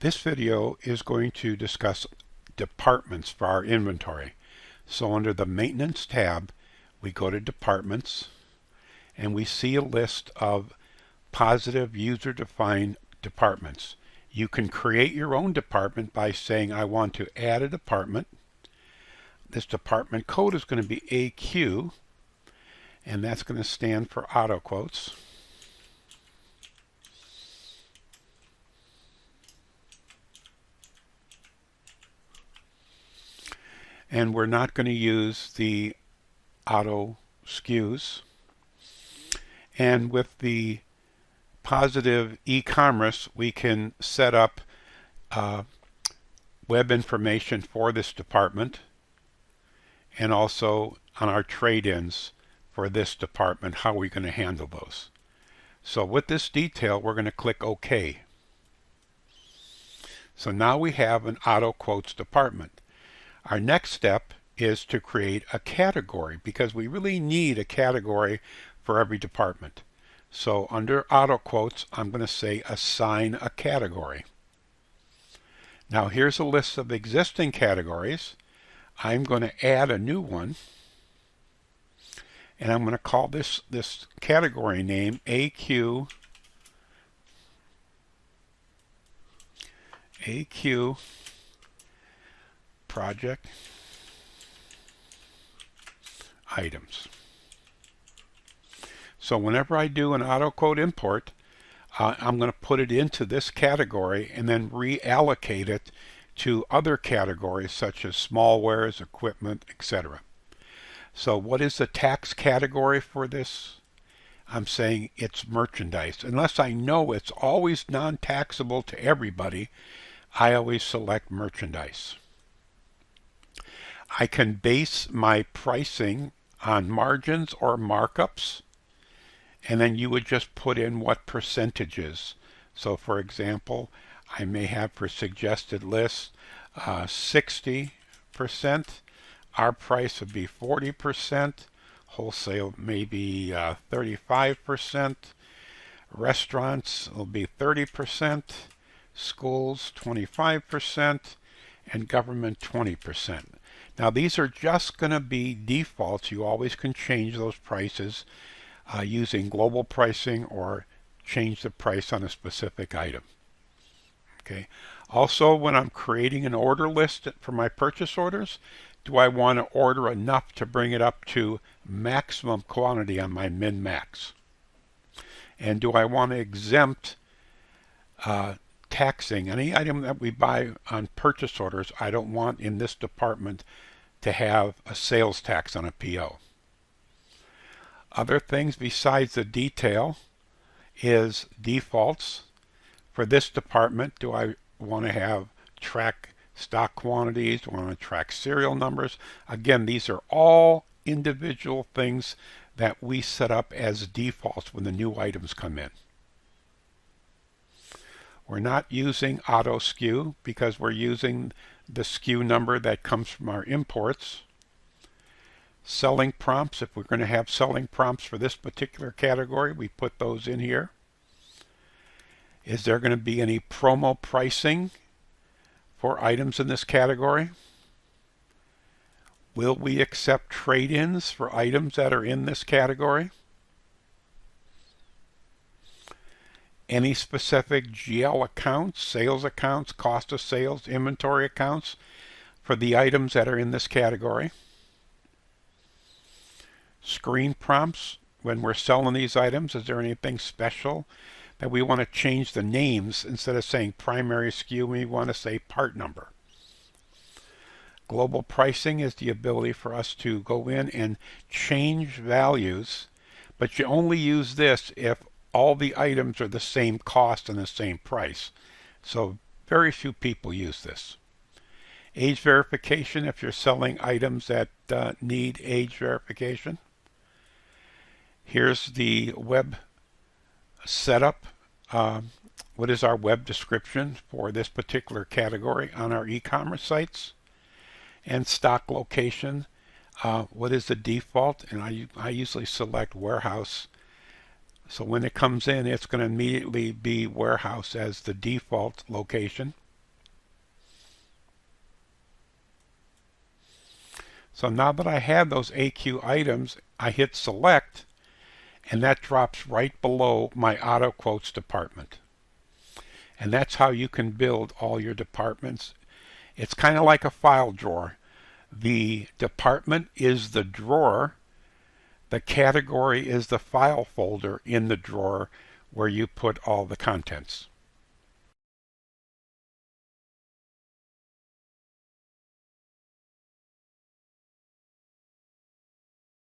This video is going to discuss departments for our inventory. So under the Maintenance tab, we go to Departments, and we see a list of positive user-defined departments. You can create your own department by saying, I want to add a department. This department code is going to be AQ, and that's going to stand for auto quotes. And we're not going to use the auto SKUs. And with the positive e-commerce, we can set up web information for this department, and also on our trade-ins for this department, how we're going to handle those. So with this detail, we're going to click OK. So now we have an auto quotes department. Our next step is to create a category, because we really need a category for every department. So under auto quotes, I'm going to say assign a category. Now here's a list of existing categories. I'm going to add a new one, and I'm going to call this category name AQ Project Items. So whenever I do an auto quote import, I'm going to put it into this category and then reallocate it to other categories such as smallwares, equipment, etc. So what is the tax category for this? I'm saying it's merchandise. Unless I know it's always non-taxable to everybody, I always select merchandise. I can base my pricing on margins or markups, and then you would just put in what percentages. So for example, I may have for suggested lists 60%, our price would be 40%, wholesale maybe 35%, restaurants will be 30%, schools 25%, and government 20%. Now these are just going to be defaults. You always can change those prices using global pricing or change the price on a specific item. Okay. Also, when I'm creating an order list for my purchase orders, do I want to order enough to bring it up to maximum quantity on my min-max? And do I want to exempt taxing? Any item that we buy on purchase orders, I don't want in this department to have a sales tax on a PO. Other things besides the detail is defaults. For this department, do I want to have track stock quantities? Do I want to track serial numbers? Again, these are all individual things that we set up as defaults when the new items come in. We're not using auto SKU because we're using the SKU number that comes from our imports. Selling prompts, if we're going to have selling prompts for this particular category, we put those in here. Is there going to be any promo pricing for items in this category? Will we accept trade-ins for items that are in this category? Any specific GL accounts, sales accounts, cost of sales, inventory accounts for the items that are in this category? Screen prompts, when we're selling these items, is there anything special that we want to change the names? Instead of saying primary SKU, we want to say part number. Global pricing is the ability for us to go in and change values, but you only use this if all the items are the same cost and the same price. So very few people use this. Age verification, if you're selling items that need age verification. Here's the web setup. What is our web description for this particular category on our e-commerce sites? And stock location. What is the default? And I usually select warehouse. So when it comes in, it's going to immediately be warehouse as the default location. So now that I have those AQ items, I hit select, and that drops right below my auto quotes department. And that's how you can build all your departments. It's kind of like a file drawer. The department is the drawer. The category is the file folder in the drawer where you put all the contents.